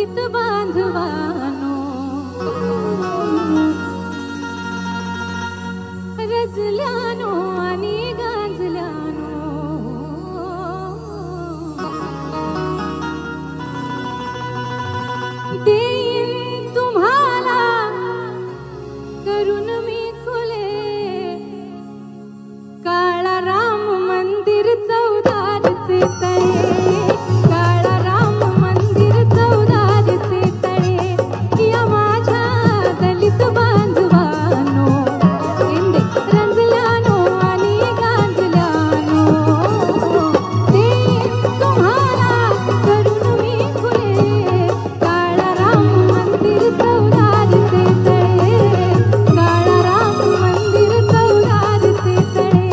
दलित बांधवानो रजल्यानो आणि गांजल्यानो देईन तुम्हाला करून मी खुले काळा राम मंदिर चौदारचे तळे काळा राम मंदिर चौदारचे तळे या माझ्या दलित बांधवानो इंदे रंजल्यानो आणि गांजल्यानो देईन तुम्हाला करून मी खुले काळा राम मंदिर चौदारचे तळे काळा राम मंदिर चौदारचे तळे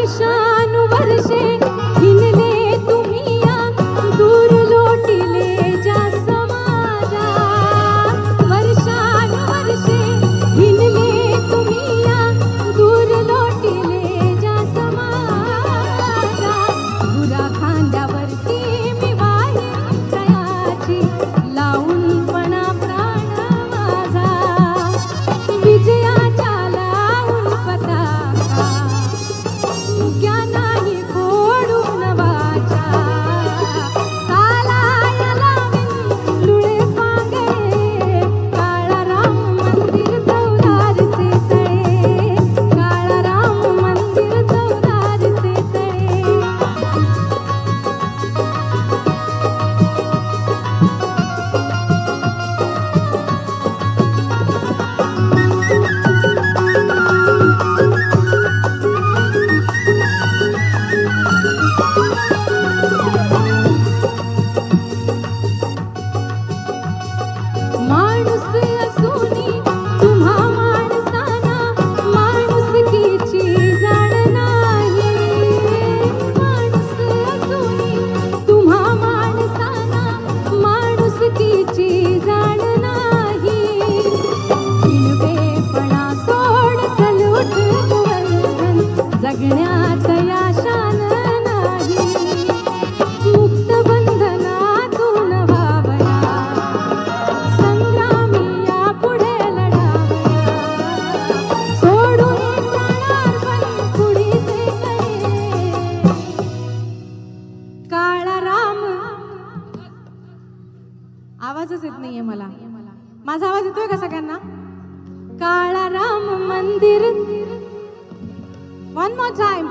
वर्षानुवर्षे हिंडले तुम्ही या दूर लोटिले ज्या समाजा वर्षानुवर्षे हिंडले तुम्ही या दूर लोटिले ज्या समाजा गुरा खांद्यावरती मी वाहिनी दयाची लावून पणा प्राण माझा विजयाच्या लावून पताका मुक्या नाही फोडून वाचा चालाया लावीन लुळे पांगळे काळा राम मंदिर चौदारचे तळे काळा राम मंदिर चौदारचे तळे माणूस असुनी तुम्हा माणसाना माणुसकीची जाण नाही माणूस असुनी तुम्हा माणसाना माणुसकीची जाण नाही हिणवेपणा सोड चल उठ गोवर्धन जगण्यात याशान नाही मुक्त बंधनातून भावना संग्रामी या पुढे लढावया सोडून जाणार पण कुणीचे करे काळा राम आवाजच येत नाहीये मला माझा आवाज येतोय का सगळ्यांना काळा राम मंदिर वन मोर टाइम